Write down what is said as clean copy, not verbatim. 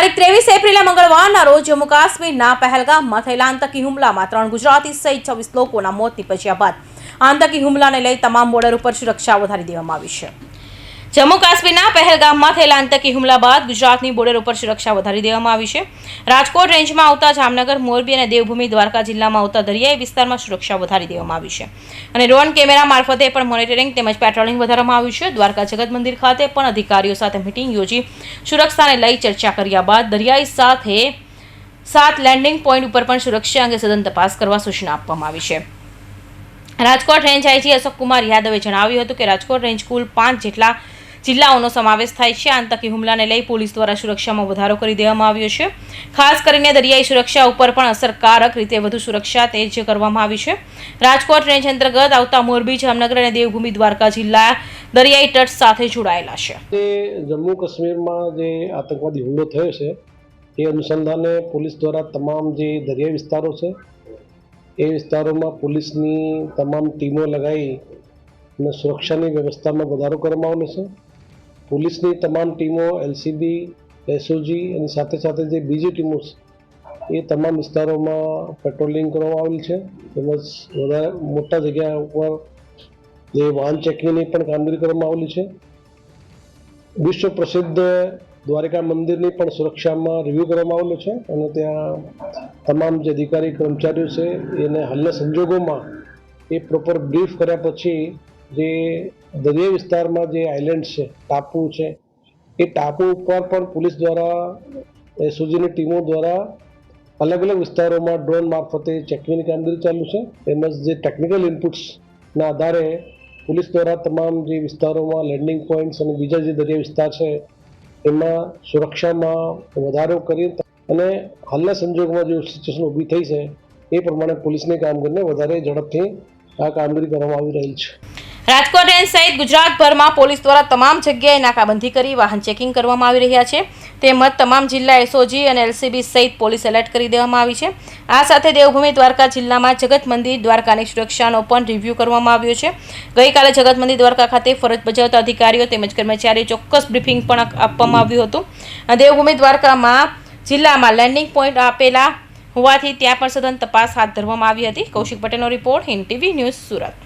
તારીખ 23 એપ્રિલે મંગળવારના રોજ જમ્મુ કાશ્મીરના પહેલગામમાં થયેલા આતંકી હુમલામાં 3 ગુજરાતી સહિત 26 લોકોના મોત નીપજ્યા બાદ આતંકી હુમલાને લઈ તમામ બોર્ડર ઉપર સુરક્ષા વધારી દેવામાં આવી છે। જમ્મુ કાશ્મીરના પહેલગામમાં થયેલા આતંકી હુમલા બાદ ગુજરાતની બોર્ડર ઉપર સુરક્ષા વધારી દેવામાં આવી છે। રાજકોટ રેન્જમાં આવતા જામનગર, મોરબી અને દેવભૂમિ દ્વારકા જિલ્લામાં આવતા દરિયાઈ વિસ્તારમાં સુરક્ષા વધારી દેવામાં આવી છે અને ડ્રોન કેમેરા મારફતે પણ મોનિટરિંગ તેમજ પેટ્રોલિંગ વધારવામાં આવ્યું છે। દ્વારકા જગત મંદિર ખાતે પણ અધિકારીઓ સાથે મીટિંગ યોજી સુરક્ષાને લઈ ચર્ચા કર્યા બાદ દરિયાઈ સાથે 7 લેન્ડિંગ પોઈન્ટ ઉપર પણ સુરક્ષા અંગે સઘન તપાસ કરવા સૂચના આપવામાં આવી છે। રાજકોટ રેન્જ આઈજી અશોક કુમાર યાદવે જણાવ્યું હતું કે રાજકોટ રેન્જ કુલ 5 જેટલા જિલ્લાઓનો સમાવેશ થાય છે। આતંકી હુમલાને લઈ પોલીસ દ્વારા સુરક્ષામાં વધારો કરી દેવામાં આવ્યો છે। ખાસ કરીને દરિયાઈ સુરક્ષા ઉપર પણ અસરકારક રીતે વધુ સુરક્ષા તેજ કરવામાં આવી છે। રાજકોટ રેન્જ અંતર્ગત આવતા મોરબી, જામનગર અને દેવભૂમિ દ્વારકા જિલ્લા દરિયાઈ તટ સાથે જોડાયેલા છે। જમ્મુ કાશ્મીરમાં જે આતંકવાદી હુમલો થયો છે એ અનુસંધાને પોલીસ દ્વારા તમામ જે દરિયાઈ વિસ્તારો છે એ વિસ્તારોમાં પોલીસની તમામ ટીમો લગાવી અને સુરક્ષાની વ્યવસ્થામાં વધારો કરવામાં આવેલો છે। પોલીસની તમામ ટીમો એલસીબી, એસઓજી અને સાથે સાથે જે બીજી ટીમો છે એ તમામ વિસ્તારોમાં પેટ્રોલિંગ કરવામાં આવેલ છે તેમજ વધારે મોટા જગ્યા ઉપર જે વાહન ચેકિંગની પણ કામગીરી કરવામાં આવેલી છે। વિશ્વ પ્રસિદ્ધ દ્વારકા મંદિરની પણ સુરક્ષામાં રિવ્યૂ કરવામાં આવેલો છે અને ત્યાં તમામ જે અધિકારી કર્મચારીઓ છે એને હાલના સંજોગોમાં એ પ્રોપર બ્રીફ કર્યા પછી જે દરિયાઈ વિસ્તારમાં જે આઇલેન્ડ છે, ટાપુ છે, એ ટાપુ ઉપર પણ પોલીસ દ્વારા એસઓજીની ટીમો દ્વારા અલગ અલગ વિસ્તારોમાં ડ્રોન મારફતે ચેકિંગની કામગીરી ચાલુ છે તેમજ જે ટેકનિકલ ઇનપુટ્સના આધારે પોલીસ દ્વારા તમામ જે વિસ્તારોમાં લેન્ડિંગ પોઈન્ટ્સ અને બીજા જે દરિયા વિસ્તાર છે એમાં સુરક્ષામાં વધારો કરી અને હાલના સંજોગોમાં જે સિચ્યુએશન ઊભી થઈ છે એ પ્રમાણે પોલીસની કામગીરીને વધારે ઝડપથી આ કામગીરી કરવામાં આવી રહી છે। રાજકોટ રેન્જ સહિત ગુજરાતભરમાં પોલીસ દ્વારા તમામ જગ્યાએ નાકાબંધી કરી વાહન ચેકિંગ કરવામાં આવી રહ્યા છે તેમજ તમામ જિલ્લા એસઓજી અને એલસીબી સહિત પોલીસ એલર્ટ કરી દેવામાં આવી છે। આ સાથે દેવભૂમિ દ્વારકા જિલ્લામાં જગત મંદિર દ્વારકાની સુરક્ષાનો પણ રિવ્યૂ કરવામાં આવ્યો છે। ગઈકાલે જગત મંદિર દ્વારકા ખાતે ફરજ બજાવતા અધિકારીઓ તેમજ કર્મચારીઓ ચોક્કસ બ્રીફિંગ પણ આપવામાં આવ્યું હતું। દેવભૂમિ દ્વારકામાં જિલ્લામાં લેન્ડિંગ પોઈન્ટ આપેલા હોવાથી ત્યાં પણ સઘન તપાસ હાથ ધરવામાં આવી હતી। કૌશિક પટેલનો report, Hind TV news, Surat.